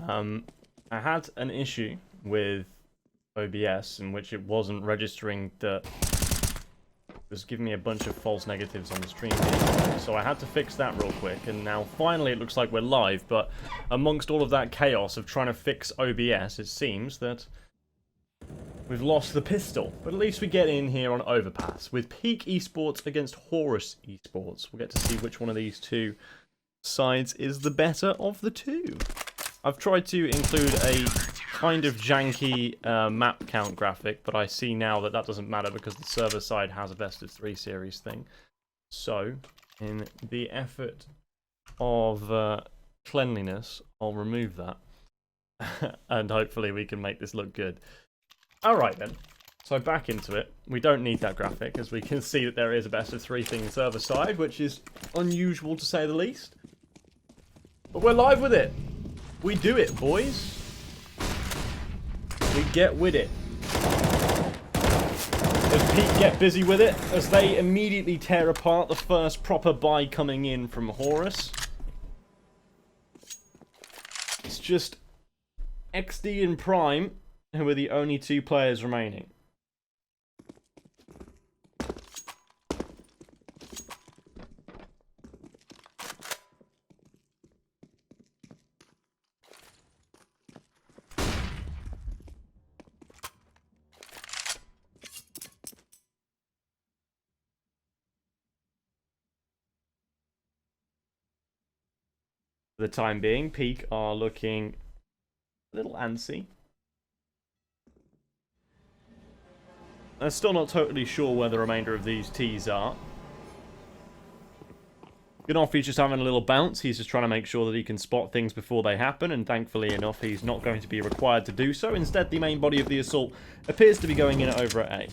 I had an issue with OBS in which it wasn't registering that it was giving me a bunch of false negatives on the stream here. So I had to fix that real quick, and now finally it looks like we're live, but amongst all of that chaos of trying to fix OBS, it seems that we've lost the pistol. But at least we get in here on Overpass with Peak Esports against Horus Esports. We'll get to see which one of these two sides is the better of the two. I've tried to include a kind of janky map count graphic, but I see now that that doesn't matter because the server side has a best of 3 series thing. So, in the effort of cleanliness, I'll remove that. And hopefully we can make this look good. Alright then, so back into it. We don't need that graphic, as we can see that there is a best of 3 thing server side, which is unusual to say the least. But we're live with it! We do it, boys. We get with it. Does Pete get busy with it as they immediately tear apart the first proper buy coming in from Horus? It's just XD and Prime who are the only 2 players remaining. For the time being, Peak are looking a little antsy. I'm still not totally sure where the remainder of these T's are. Ganofi's just having a little bounce. He's just trying to make sure that he can spot things before they happen, and thankfully enough, he's not going to be required to do so. Instead, the main body of the assault appears to be going in over at A.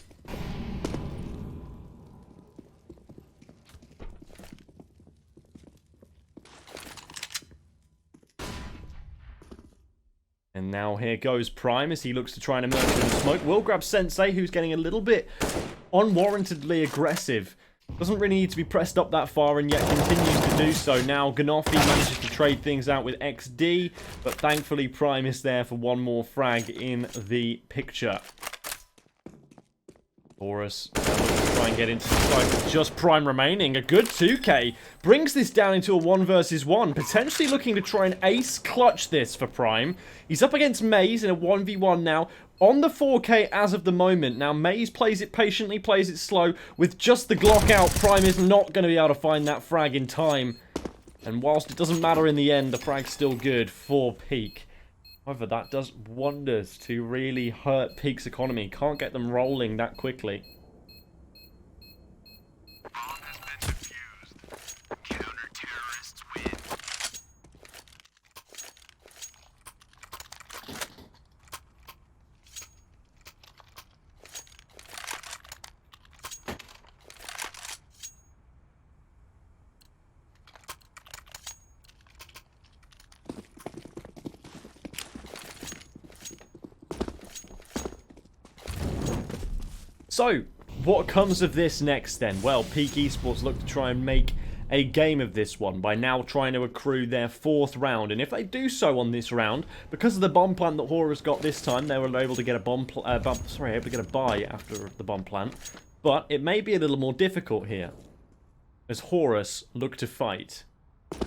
And now here goes Prime as he looks to try and emerge from the smoke. Will grab Sensei, who's getting a little bit unwarrantedly aggressive. Doesn't really need to be pressed up that far, and yet continues to do so. Now Ganofi manages to trade things out with XD, but thankfully Prime is there for one more frag in the picture. Horus looking to try and get into the fight with just Prime remaining. A good 2k. Brings this down into a 1 versus 1. Potentially looking to try and ace clutch this for Prime. He's up against Maze in a 1v1 now. On the 4k as of the moment. Now Maze plays it patiently, plays it slow. With just the Glock out, Prime is not going to be able to find that frag in time. And whilst it doesn't matter in the end, the frag's still good for Peak. However, that does wonders to really hurt Peak's economy. Can't get them rolling that quickly. Bomb has been defused. Counter-terrorists win. So, what comes of this next then? Well, Peak Esports look to try and make a game of this one by now trying to accrue their 4th round. And if they do so on this round, because of the bomb plant that Horus got this time, they were able to get a able to get a buy after the bomb plant. But it may be a little more difficult here, as Horus look to fight.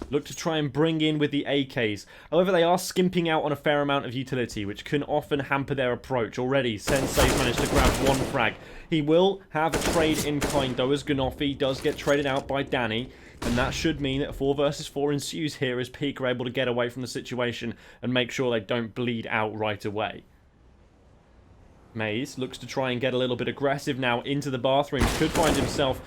Look to try and bring in with the AKs. However, they are skimping out on a fair amount of utility, which can often hamper their approach. Already, Sensei's managed to grab 1 frag. He will have a trade in kind, though, as Ganofi does get traded out by Danny. And that should mean that 4 versus 4 ensues here as Peak are able to get away from the situation and make sure they don't bleed out right away. Maze looks to try and get a little bit aggressive now into the bathroom. Could find himself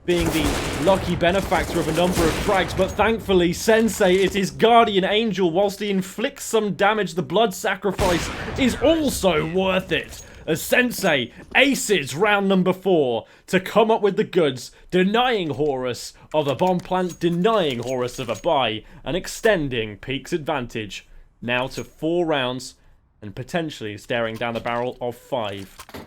being the lucky benefactor of a number of frags, but thankfully Sensei is his guardian angel. Whilst he inflicts some damage, the blood sacrifice is also worth it, as Sensei aces round number 4 to come up with the goods, denying Horus of a bomb plant, denying Horus of a buy, and extending Peak's advantage now to 4 rounds and potentially staring down the barrel of 5.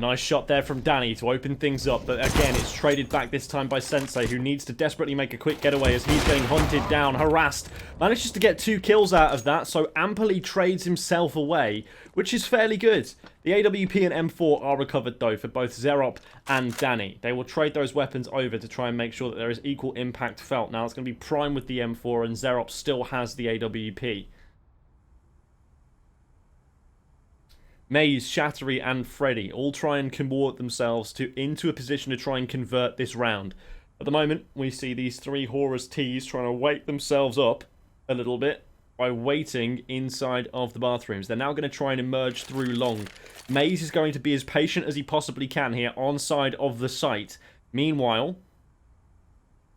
Nice shot there from Danny to open things up, but again, it's traded back this time by Sensei, who needs to desperately make a quick getaway as he's getting hunted down, harassed. Manages to get 2 kills out of that, so amply trades himself away, which is fairly good. The AWP and M4 are recovered, though, for both Zerop and Danny. They will trade those weapons over to try and make sure that there is equal impact felt. Now, it's going to be Prime with the M4, and Zerop still has the AWP. Maze, Shattery, and Freddy all try and convert themselves into a position to try and convert this round. At the moment, we see these 3 Horus T's trying to wake themselves up a little bit by waiting inside of the bathrooms. They're now going to try and emerge through long. Maze is going to be as patient as he possibly can here on side of the site. Meanwhile,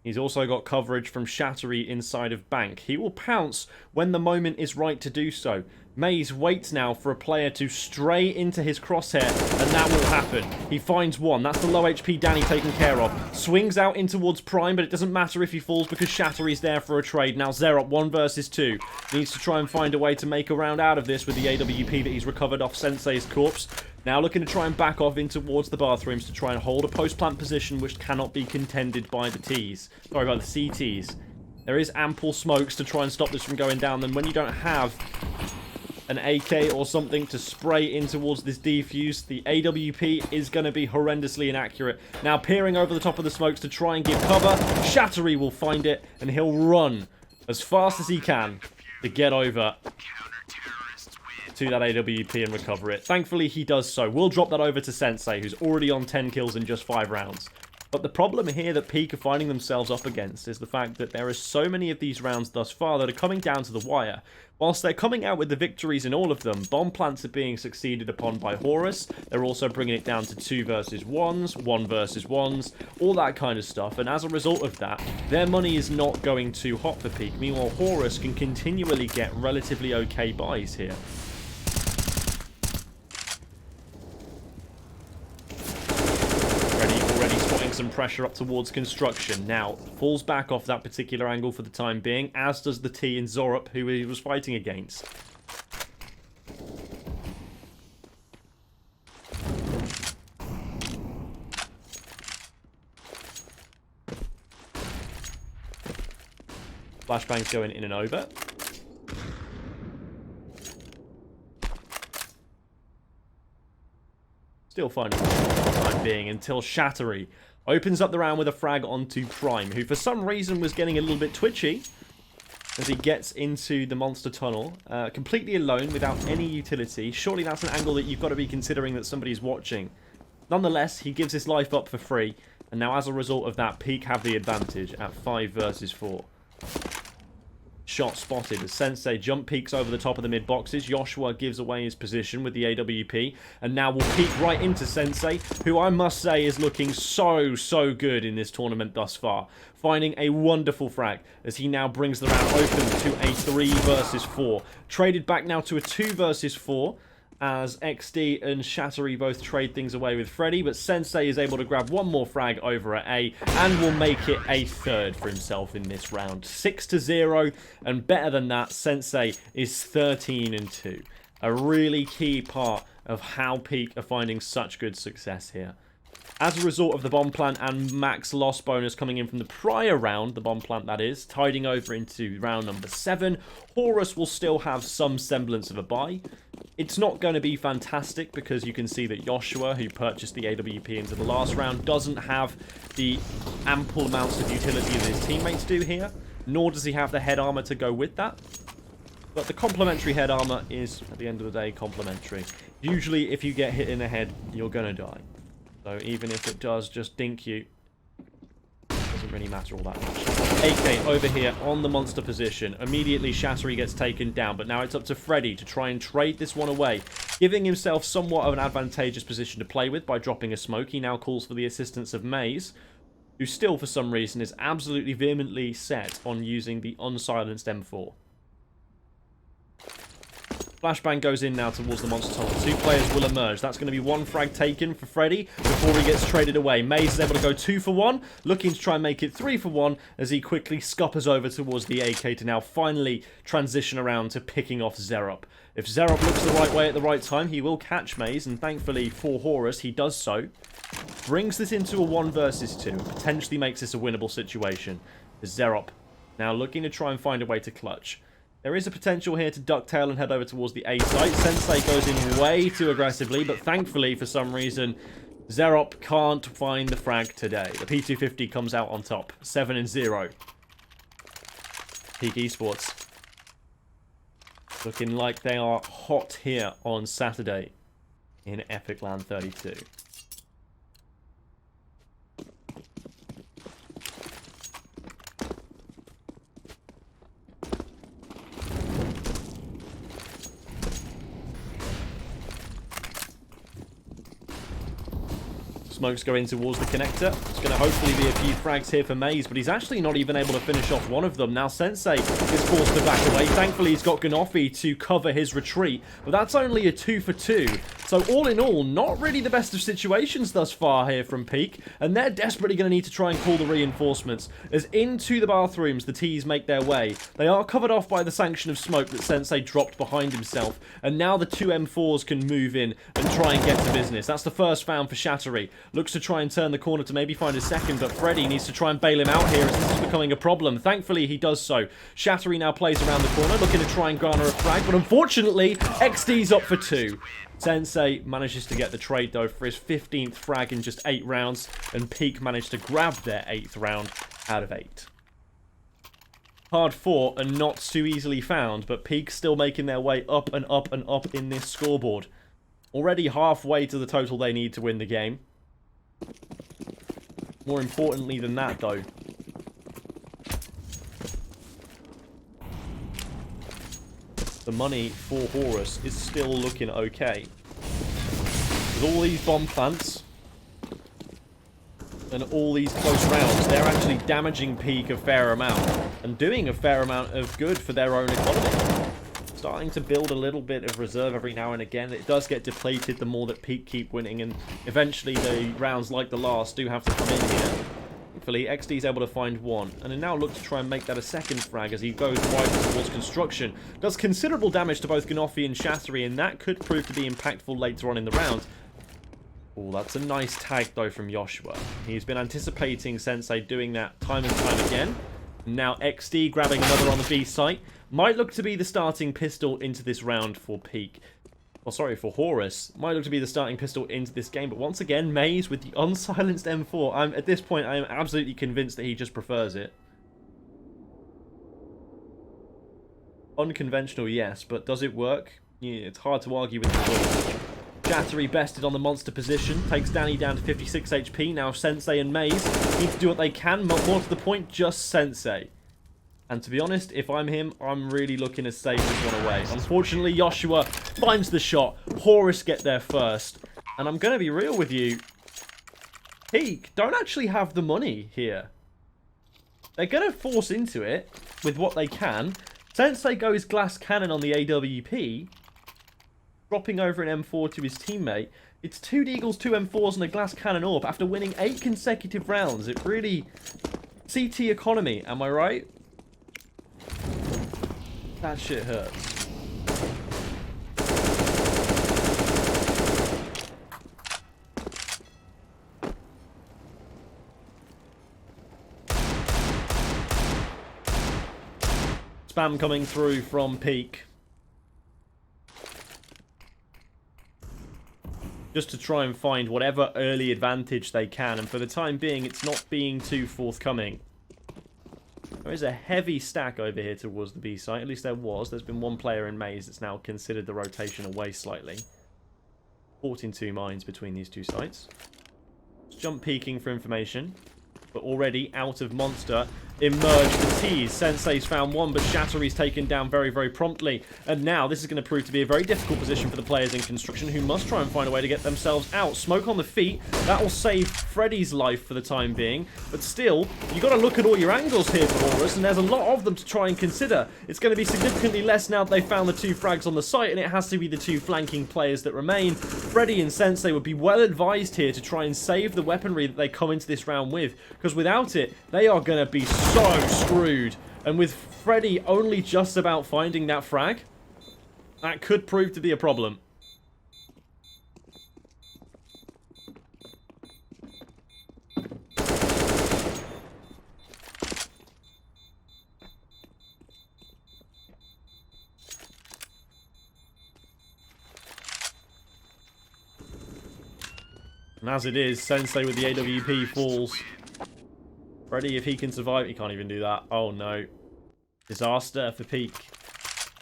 he's also got coverage from Shattery inside of Bank. He will pounce when the moment is right to do so. Maze waits now for a player to stray into his crosshair, and that will happen. He finds one. That's the low HP Danny taken care of. Swings out in towards Prime, but it doesn't matter if he falls because Shattery's there for a trade. Now Zerop, 1 versus 2. Needs to try and find a way to make a round out of this with the AWP that he's recovered off Sensei's corpse. Now looking to try and back off in towards the bathrooms to try and hold a post-plant position which cannot be contended by the T's. Sorry, by the CTs. There is ample smokes to try and stop this from going down. Then when you don't have an AK or something to spray in towards this defuse, the AWP is going to be horrendously inaccurate. Now peering over the top of the smokes to try and give cover. Shattery will find it, and he'll run as fast as he can to get over to that AWP and recover it. Thankfully, he does so. We'll drop that over to Sensei, who's already on 10 kills in just 5 rounds. But the problem here that Peak are finding themselves up against is the fact that there are so many of these rounds thus far that are coming down to the wire. Whilst they're coming out with the victories in all of them, bomb plants are being succeeded upon by Horus. They're also bringing it down to 2 versus 1s, 1 versus 1s, all that kind of stuff. And as a result of that, their money is not going too hot for Peak. Meanwhile, Horus can continually get relatively okay buys here. Some pressure up towards construction. Now, falls back off that particular angle for the time being, as does the T in Zerop, who he was fighting against. Flashbangs going in and over. Still finding for the time being until Shattery opens up the round with a frag onto Prime, who for some reason was getting a little bit twitchy as he gets into the monster tunnel, completely alone without any utility. Surely that's an angle that you've got to be considering that somebody's watching. Nonetheless, he gives his life up for free, and now as a result of that, Peak have the advantage at 5 versus 4. Shot spotted as Sensei jump peeks over the top of the mid boxes. Joshua gives away his position with the AWP, and now will peek right into Sensei, who I must say is looking so good in this tournament thus far. Finding a wonderful frag as he now brings the round open to a 3 versus 4. Traded back now to a 2 versus 4. As XD and Shattery both trade things away with Freddy, but Sensei is able to grab one more frag over at A and will make it a 3rd for himself in this round. 6-0, and better than that, Sensei is 13-2. A really key part of how Peak are finding such good success here. As a result of the bomb plant and max loss bonus coming in from the prior round, the bomb plant that is, tiding over into round number 7, Horus will still have some semblance of a buy. It's not going to be fantastic because you can see that Joshua, who purchased the AWP into the last round, doesn't have the ample amounts of utility that his teammates do here, nor does he have the head armor to go with that. But the complementary head armor is, at the end of the day, complementary. Usually, if you get hit in the head, you're going to die. So even if it does just dink you, it doesn't really matter all that much. AK over here on the monster position. Immediately Shattery gets taken down, but now it's up to Freddy to try and trade this one away, giving himself somewhat of an advantageous position to play with by dropping a smoke. He now calls for the assistance of Maze, who still for some reason is absolutely vehemently set on using the unsilenced M4. Flashbang goes in now towards the monster tunnel. 2 players will emerge. That's going to be 1 frag taken for Freddy before he gets traded away. Maze is able to go 2 for 1, looking to try and make it 3 for 1 as he quickly scuppers over towards the AK to now finally transition around to picking off Zerop. If Zerop looks the right way at the right time, he will catch Maze, and thankfully for Horus, he does so. Brings this into a 1 versus 2, and potentially makes this a winnable situation. Zerop now looking to try and find a way to clutch. There is a potential here to ducktail and head over towards the A site. Sensei goes in way too aggressively, but thankfully, for some reason, Zerop can't find the frag today. The P250 comes out on top. 7-0. Peak Esports. Looking like they are hot here on Saturday in epic32. Smoke's going towards the connector. It's going to hopefully be a few frags here for Maze, but he's actually not even able to finish off one of them. Now Sensei is forced to back away. Thankfully, he's got Ganofi to cover his retreat, but that's only a 2 for 2. So all in all, not really the best of situations thus far here from Peak, and they're desperately going to need to try and call the reinforcements. As into the bathrooms, the T's make their way. They are covered off by the sanction of smoke that Sensei dropped behind himself, and now the 2 M4s can move in and try and get to business. That's the first found for Shattery. Looks to try and turn the corner to maybe find a second, but Freddy needs to try and bail him out here as this is becoming a problem. Thankfully, he does so. Shattery now plays around the corner, looking to try and garner a frag, but unfortunately, XD's up for 2. Sensei manages to get the trade, though, for his 15th frag in just 8 rounds, and Peak managed to grab their 8th round out of 8. Hard fought and not too easily found, but Peak still making their way up and up and up in this scoreboard. Already halfway to the total they need to win the game. More importantly than that, though, the money for Horus is still looking okay. With all these bomb plants and all these close rounds, they're actually damaging Peak a fair amount and doing a fair amount of good for their own economy. Starting to build a little bit of reserve every now and again. It does get depleted the more that Peak keep winning, and eventually the rounds like the last do have to come in here. Thankfully, XD is able to find 1, and then now look to try and make that a second frag as he goes right towards construction. Does considerable damage to both Ganofi and Shattery, and that could prove to be impactful later on in the round. Oh, that's a nice tag, though, from Joshua. He's been anticipating Sensei doing that time and time again. Now XD grabbing another on the B site. Might look to be the starting pistol into this round for Peak. Oh, sorry, for Horus. Might look to be the starting pistol into this game. But once again, Maze with the unsilenced M4. At this point, I am absolutely convinced that he just prefers it. Unconventional, yes, but does it work? Yeah, it's hard to argue with the results. Shattery bested on the monster position. Takes Danny down to 56 HP. Now Sensei and Maze need to do what they can. More to the point, just Sensei. And to be honest, if I'm him, I'm really looking to save this one away. Unfortunately, Joshua finds the shot. Horus get there first. And I'm going to be real with you. Peak don't actually have the money here. They're going to force into it with what they can. Sensei goes glass cannon on the AWP. Dropping over an M4 to his teammate. It's 2 Deagles, 2 M4s, and a glass cannon AWP after winning 8 consecutive rounds. It really... CT economy, am I right? That shit hurts. Spam coming through from Peak. Just to try and find whatever early advantage they can, and for the time being, it's not being too forthcoming. There is a heavy stack over here towards the B site. At least there was. There's been 1 player in Maze that's now considered the rotation away slightly. 14-2 mines between these 2 sites. Jump peeking for information. But already out of monster. emerge the T's. Sensei's found one, but Shattery's taken down very, very promptly. And now this is going to prove to be a very difficult position for the players in construction, who must try and find a way to get themselves out. Smoke on the feet. That will save Freddy's life for the time being. But still, you got to look at all your angles here for Horus, and there's a lot of them to try and consider. It's going to be significantly less now that they've found the 2 frags on the site, and it has to be the 2 flanking players that remain. Freddy and Sensei would be well advised here to try and save the weaponry that they come into this round with, because without it, they are going to be so screwed. And with Freddy only just about finding that frag, that could prove to be a problem. And as it is, Sensei with the AWP falls. Freddy, if he can survive, he can't even do that. Oh no. Disaster for Peak.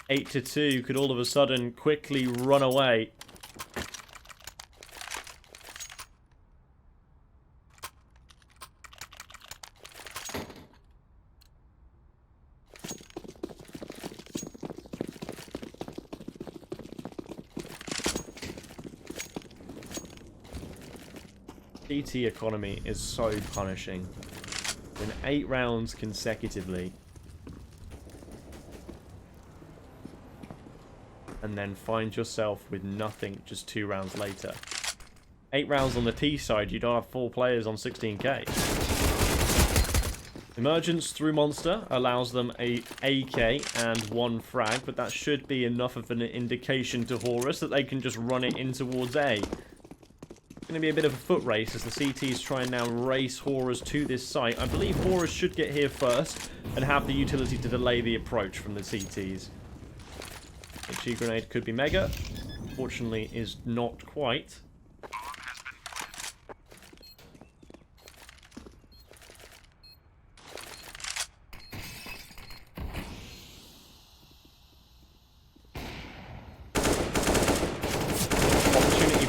8-2 could all of a sudden quickly run away. DT economy is so punishing. In 8 rounds consecutively. And then find yourself with nothing just 2 rounds later. 8 rounds on the T side, you don't have 4 players on 16k. Emergence through Monster allows them a AK and 1 frag, but that should be enough of an indication to Horus that they can just run it in towards A. It's going to be a bit of a foot race as the CTs try and now race Horus to this site. I believe Horus should get here first and have the utility to delay the approach from the CTs. HE grenade could be mega. Fortunately, is not quite.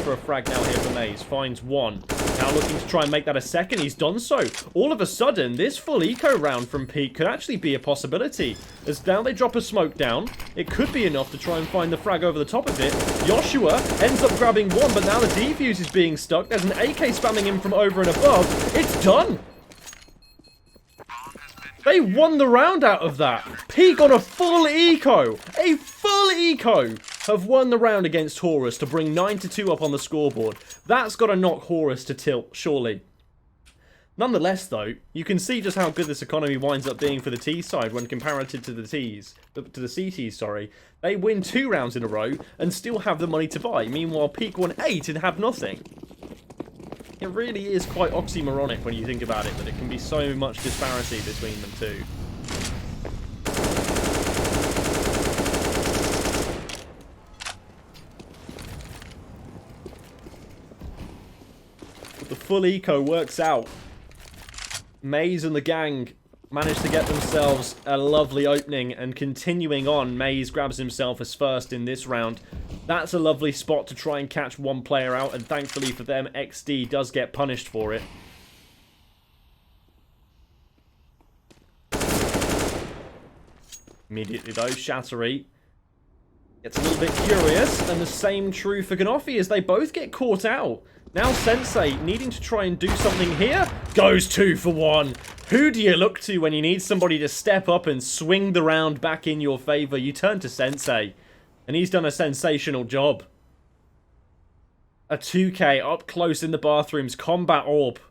For a frag now here for Maze. Finds one. Now looking to try and make that a second. He's done so. All of a sudden, this full eco round from Peak could actually be a possibility. As now they drop a smoke down, it could be enough to try and find the frag over the top of it. Joshua ends up grabbing one, but now the defuse is being stuck. There's an AK spamming him from over and above. It's done. They won the round out of that. Peak on a full eco. A full eco have won the round against Horus to bring 9-2 up on the scoreboard. That's got to knock Horus to tilt, surely. Nonetheless, though, you can see just how good this economy winds up being for the T side when comparative to the CTs, sorry. They win 2 rounds in a row and still have the money to buy. Meanwhile, Peak won 8 and have nothing. It really is quite oxymoronic when you think about it, that it can be so much disparity between them two. But the full eco works out. Maze and the gang managed to get themselves a lovely opening, and continuing on, Maze grabs himself as first in this round. That's a lovely spot to try and catch one player out, and thankfully for them, XD does get punished for it. Immediately though, Shattery gets a little bit curious, and the same true for Ganofi as they both get caught out. Now Sensei, needing to try and do something here, goes 2 for 1. Who do you look to when you need somebody to step up and swing the round back in your favour? You turn to Sensei, and he's done a sensational job. A 2K up close in the bathrooms, combat orb.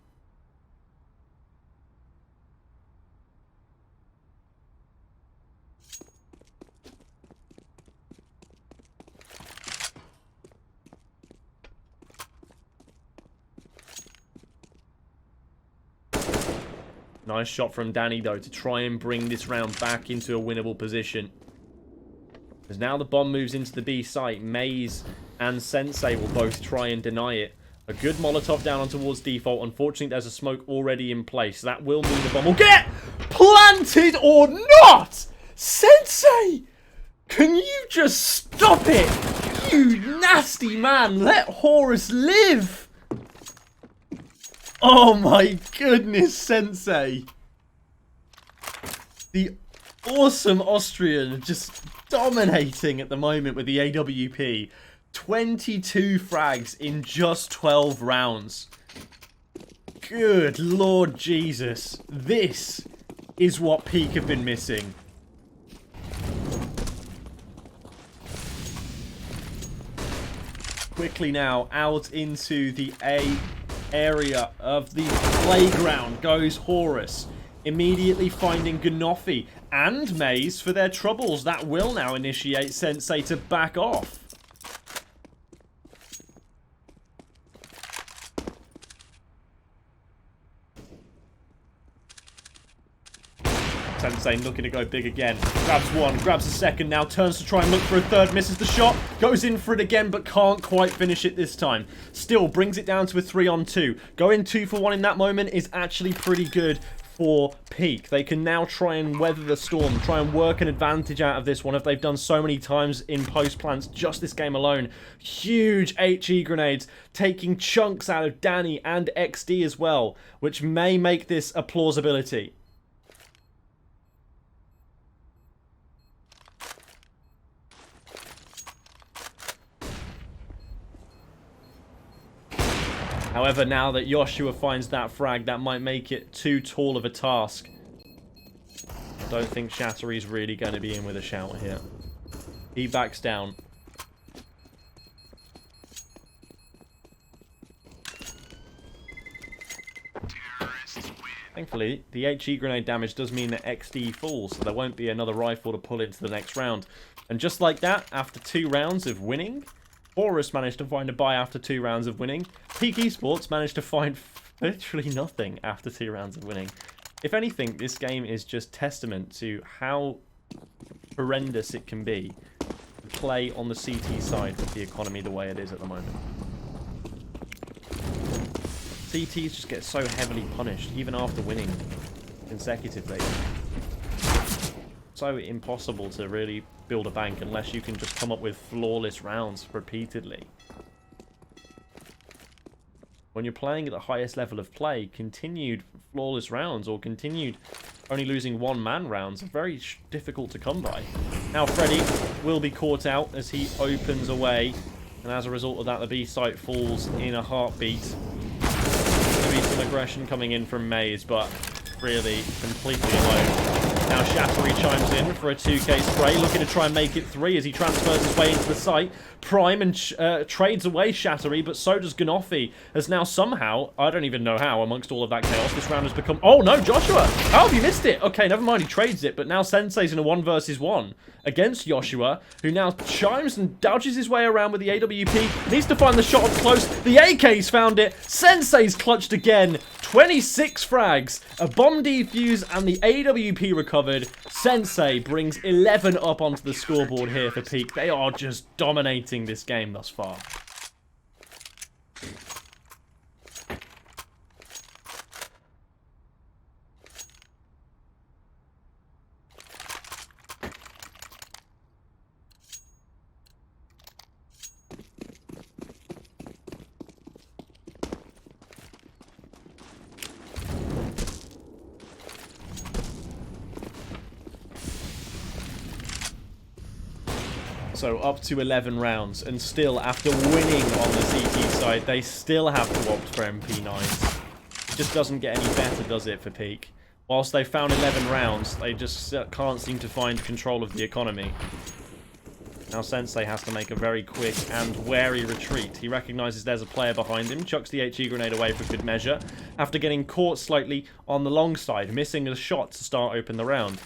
Nice shot from Danny, though, to try and bring this round back into a winnable position. As now the bomb moves into the B site, Maze and Sensei will both try and deny it. A good Molotov down on towards default. Unfortunately, there's a smoke already in place. That will mean the bomb will get planted or not! Sensei! Can you just stop it? You nasty man! Let Horus live! Oh my goodness, Sensei. The awesome Austrian just dominating at the moment with the AWP. 22 frags in just 12 rounds. Good Lord Jesus. This is what Peak have been missing. Quickly now, out into the A area of the playground goes Horus. Immediately finding Ganofi and Maze for their troubles. That will now initiate Sensei to back off. Sensei looking to go big again. Grabs one, grabs a second now, turns to try and look for a third, misses the shot, goes in for it again, but can't quite finish it this time. Still brings it down to a 3-on-2. Going 2 for 1 in that moment is actually pretty good for Peak. They can now try and weather the storm, try and work an advantage out of this one, if they've done so many times in post plants just this game alone. Huge HE grenades, taking chunks out of Danny and XD as well, which may make this a plausibility. However, now that Joshua finds that frag, that might make it too tall of a task. I don't think Shattery's really going to be in with a shout here. He backs down. Thankfully, the HE grenade damage does mean that XD falls, so there won't be another rifle to pull into the next round. And just like that, after 2 rounds of winning, Horus managed to find a buy after 2 rounds of winning. Peak Esports managed to find literally nothing after 2 rounds of winning. If anything, this game is just testament to how horrendous it can be to play on the CT side with the economy the way it is at the moment. CTs just get so heavily punished, even after winning consecutively. So impossible to really build a bank unless you can just come up with flawless rounds repeatedly. When you're playing at the highest level of play, continued flawless rounds or continued only losing one-man rounds are very difficult to come by. Now Freddy will be caught out as he opens away, and as a result of that, the B site falls in a heartbeat. There'll be some aggression coming in from Maze, but really completely alone. Now Shattery chimes in for a 2k spray, looking to try and make it 3 as he transfers his way into the site. Prime and trades away Shattery, but so does Ganofi, as now somehow, I don't even know how, amongst all of that chaos, this round has become... Oh no, Joshua! How have you missed it? Okay, never mind, he trades it, but now Sensei's in a 1 versus 1 against Joshua, who now chimes and dodges his way around with the AWP. Needs to find the shot up close. The AK's found it. Sensei's clutched again. 26 frags, a bomb defuse, and the AWP recovered. Sensei brings 11 up onto the scoreboard here for Peak. They are just dominating this game thus far. So up to 11 rounds, and still, after winning on the CT side, they still have to opt for MP9s. It just doesn't get any better, does it, for Peak? Whilst they found 11 rounds, they just can't seem to find control of the economy. Now Sensei has to make a very quick and wary retreat. He recognises there's a player behind him, chucks the HE grenade away for good measure, after getting caught slightly on the long side, missing a shot to start open the round.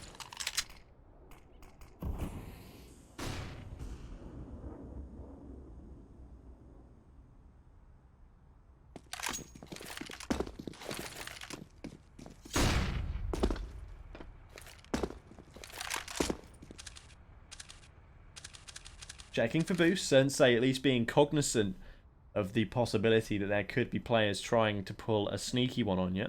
Checking for boosts, Sensei at least being cognizant of the possibility that there could be players trying to pull a sneaky one on you.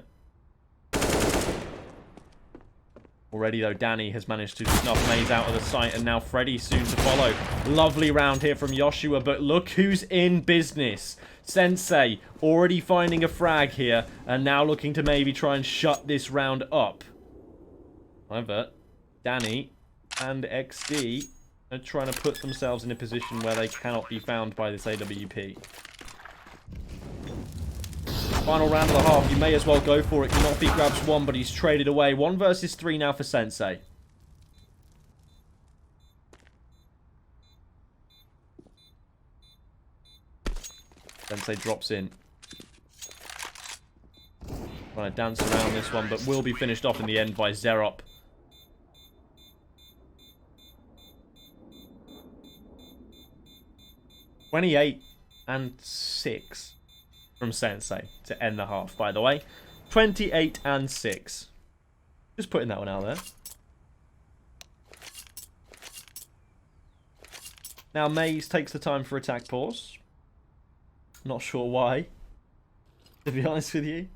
Already though, Danny has managed to snuff Maze out of the sight, and now Freddy soon to follow. Lovely round here from Joshua, but look who's in business. Sensei already finding a frag here, and now looking to maybe try and shut this round up. However, Danny and XD are trying to put themselves in a position where they cannot be found by this AWP. Final round of the half, you may as well go for it. Knopfy grabs one, but he's traded away. 1 versus 3 now for Sensei. Sensei drops in. Trying to dance around this one, but will be finished off in the end by Zerop. (28-6) from Sensei to end the half, by the way. 28-6. Just putting that one out there. Now Maze takes the time for attack pause. Not sure why, to be honest with you.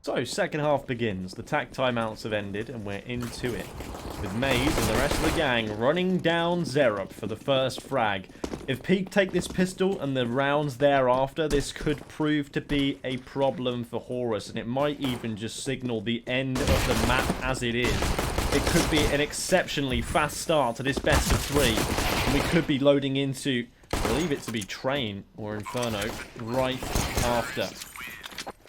So, second half begins. The tack timeouts have ended, and we're into it. With Maze and the rest of the gang running down Zerup for the first frag. If Peak take this pistol and the rounds thereafter, this could prove to be a problem for Horus, and it might even just signal the end of the map as it is. It could be an exceptionally fast start to this best of 3, and we could be loading into, I believe it to be Train or Inferno, right after.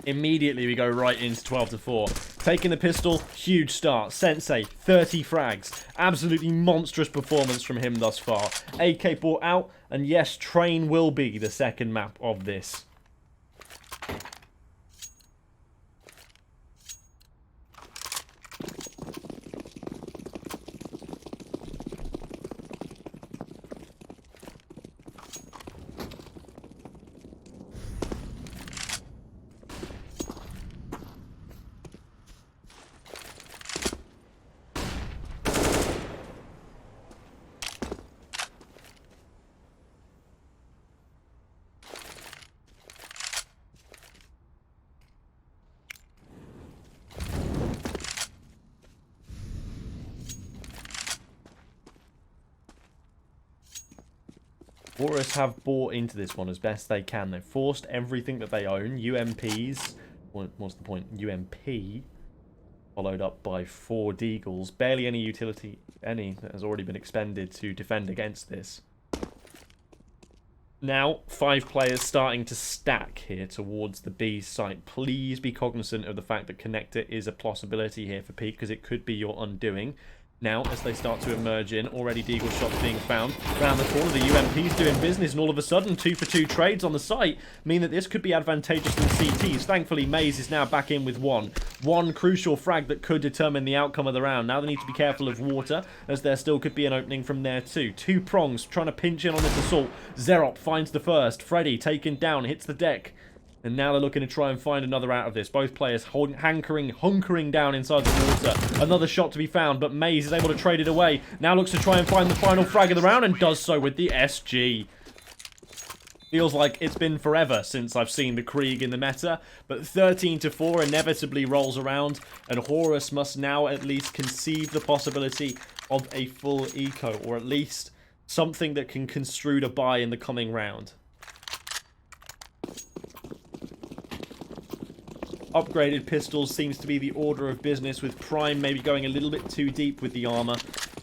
Immediately we go right into 12-4. Taking the pistol, huge start. Sensei, 30 frags. Absolutely monstrous performance from him thus far. AK brought out, and yes, Train will be the second map of this. Horus have bought into this one as best they can. They've forced everything that they own. UMPs, what's the point? UMP, followed up by 4 Deagles. Barely any utility, any, that has already been expended to defend against this. Now, 5 players starting to stack here towards the B site. Please be cognizant of the fact that Connector is a possibility here for Peak, because it could be your undoing. Now, as they start to emerge in, already Deagle shots being found. Round the corner, the UMP's doing business, and all of a sudden, 2-for-2 trades on the site mean that this could be advantageous in CTs. Thankfully, Maze is now back in with one crucial frag that could determine the outcome of the round. Now they need to be careful of water, as there still could be an opening from there too. 2 prongs trying to pinch in on this assault. Zerop finds the first. Freddy taken down, hits the deck. And now they're looking to try and find another out of this. Both players hunkering down inside the water. Another shot to be found, but Maze is able to trade it away. Now looks to try and find the final frag of the round, and does so with the SG. Feels like it's been forever since I've seen the Krieg in the meta, but 13-4 inevitably rolls around, and Horus must now at least conceive the possibility of a full eco, or at least something that can construe to buy in the coming round. Upgraded pistols seems to be the order of business, with Prime maybe going a little bit too deep with the armor.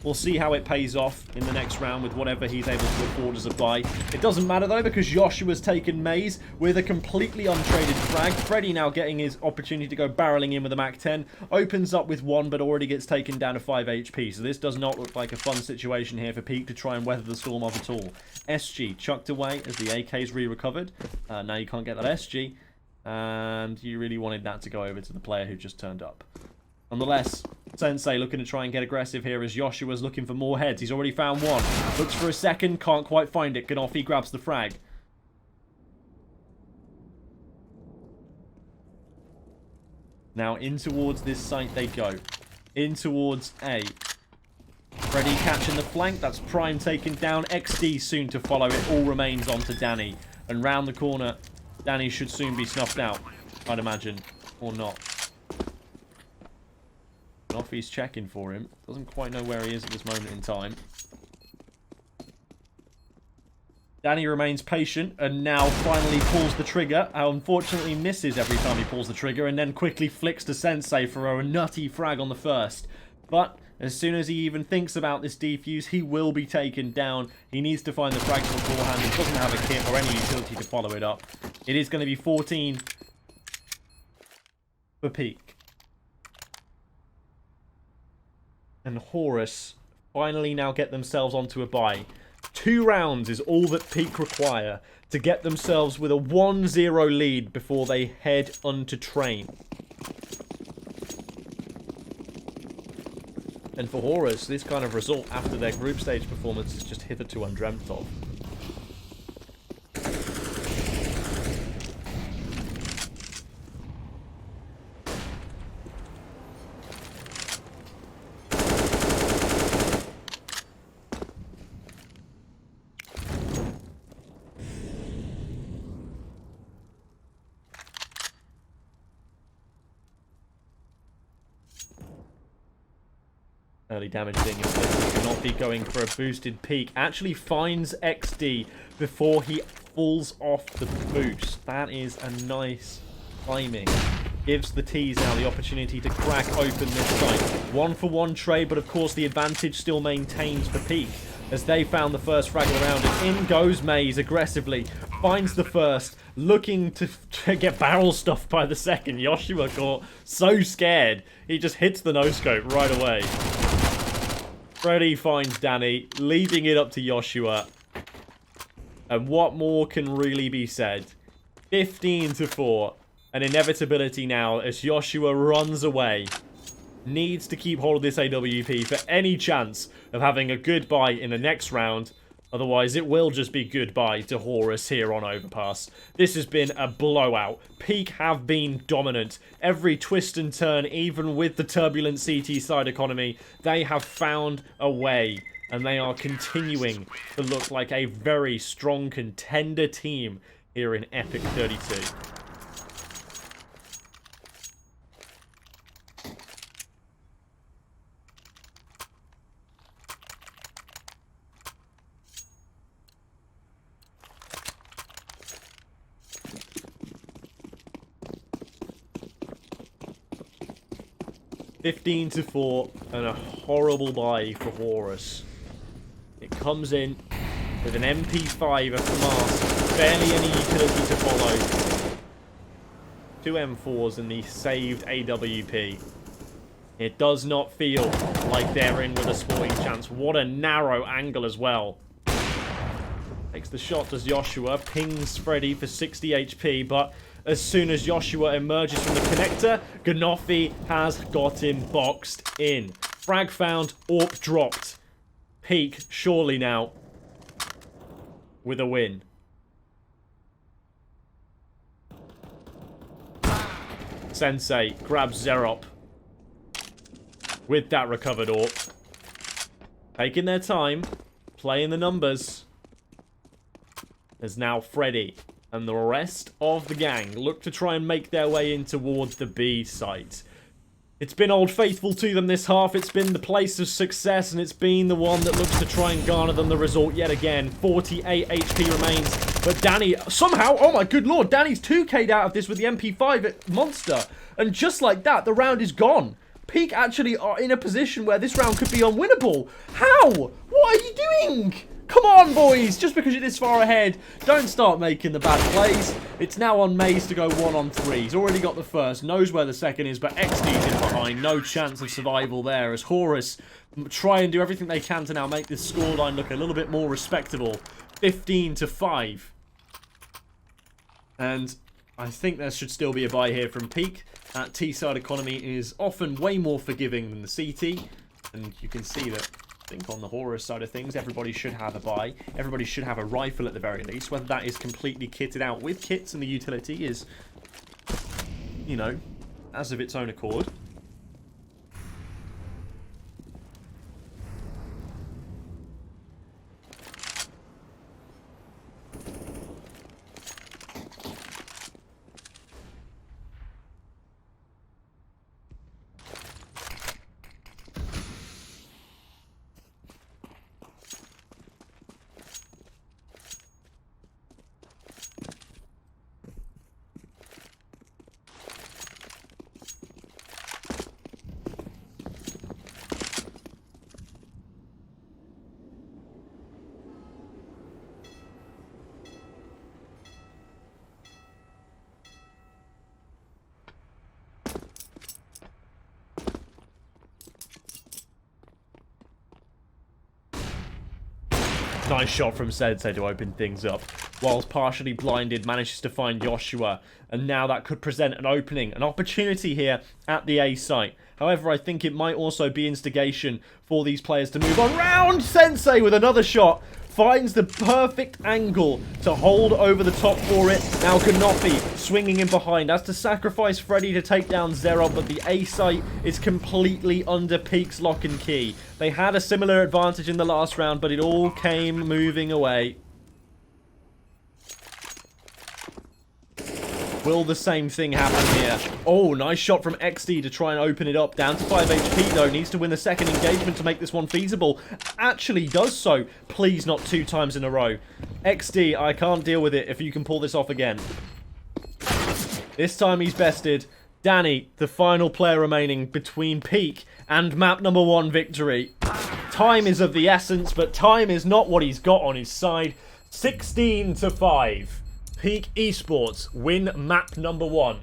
We'll see how it pays off in the next round with whatever he's able to afford as a buy. It doesn't matter though, because Joshua's taken Maze with a completely untraded frag. Freddy now getting his opportunity to go barreling in with a MAC-10. Opens up with 1, but already gets taken down to 5 HP. So this does not look like a fun situation here for Peak to try and weather the storm of it all. SG chucked away as the AK's re-recovered. Now you can't get that SG. And you really wanted that to go over to the player who just turned up. Nonetheless, Sensei looking to try and get aggressive here as Joshua's looking for more heads. He's already found one. Looks for a second, can't quite find it. Ganofi grabs the frag. Now in towards this site they go. In towards A. Freddy catching the flank. That's Prime taken down. XD soon to follow. It all remains onto Danny. And round the corner, Danny should soon be snuffed out, I'd imagine. Or not. Ganofi's checking for him. Doesn't quite know where he is at this moment in time. Danny remains patient and now finally pulls the trigger. Unfortunately misses every time he pulls the trigger and then quickly flicks to Sensei for a nutty frag on the first. But as soon as he even thinks about this defuse, he will be taken down. He needs to find the frags beforehand. He doesn't have a kit or any utility to follow it up. It is going to be 14 for Peak. And Horus finally now get themselves onto a bye. 2 rounds is all that Peak require to get themselves with a 1-0 lead before they head onto train. And for Horus, this kind of result after their group stage performance is just hitherto undreamt of. Early damage being inflicted. Not be going for a boosted Peak. Actually finds XD before he falls off the boost. That is a nice timing. Gives the T's now the opportunity to crack open this site. 1-for-1 trade, but of course the advantage still maintains for Peak as they found the first frag around it. In goes Maze aggressively. Finds the first. Looking to get barrel stuffed by the second. Joshua got so scared. He just hits the no-scope right away. Freddy finds Danny, leaving it up to Joshua. And what more can really be said? 15-4. An inevitability now as Joshua runs away. Needs to keep hold of this AWP for any chance of having a good buy in the next round. Otherwise, it will just be goodbye to Horus here on Overpass. This has been a blowout. Peak have been dominant. Every twist and turn, even with the turbulent CT side economy, they have found a way. And they are continuing to look like a very strong contender team here in epic32. (15-4) and a horrible buy for Horus. It comes in with an MP5, a FAMAS, barely any utility to follow. 2 M4s and the saved AWP. It does not feel like they're in with a sporting chance. What a narrow angle as well. Takes the shot, does Joshua. Pings Freddy for 60 HP, but as soon as Joshua emerges from the connector, Ganofi has got him boxed in. Frag found, AWP dropped. Peak, surely now, with a win. Sensei grabs Zerop with that recovered AWP. Taking their time, playing the numbers. as now Freddy and the rest of the gang look to try and make their way in towards the B site. It's been Old Faithful to them this half. It's been the place of success, and it's been the one that looks to try and garner them the result yet again. 48 HP remains, but Danny, somehow, oh my good lord, Danny's 2K'd out of this with the MP5 at Monster. And just like that, the round is gone. Peak actually are in a position where this round could be unwinnable. How? What are you doing? Come on, boys. Just because you're this far ahead, don't start making the bad plays. It's now on Maze to go 1-on-3. He's already got the first, knows where the second is, but XD's in behind. No chance of survival there as Horus try and do everything they can to now make this scoreline look a little bit more respectable. 15-5. And I think there should still be a buy here from Peak. That T-side economy is often way more forgiving than the CT. And you can see that, I think on the Horus side of things, everybody should have a buy. Everybody should have a rifle at the very least. Whether that is completely kitted out with kits and the utility is, you know, as of its own accord. Nice shot from Sensei to open things up. Whilst partially blinded, manages to find Joshua. And now that could present an opening, an opportunity here at the A site. However, I think it might also be instigation for these players to move on. Round! Sensei with another shot. Finds the perfect angle to hold over the top for it. Now Ganopi swinging in behind. Has to sacrifice Freddy to take down Zerob, but the A site is completely under Peak's lock and key. They had a similar advantage in the last round, but it all came moving away. Will the same thing happen here? Oh, nice shot from XD to try and open it up. Down to 5 HP though. Needs to win the second engagement to make this one feasible. Actually does so. Please not 2 times in a row. XD, I can't deal with it if you can pull this off again. This time he's bested. Danny, the final player remaining between Peak and map number 1 victory. Time is of the essence, but time is not what he's got on his side. 16-5. Peak Esports win map number 1,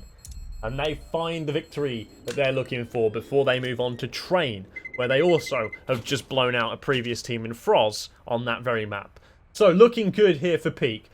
and they find the victory that they're looking for before they move on to Train, where they also have just blown out a previous team in Froz on that very map. So looking good here for Peak.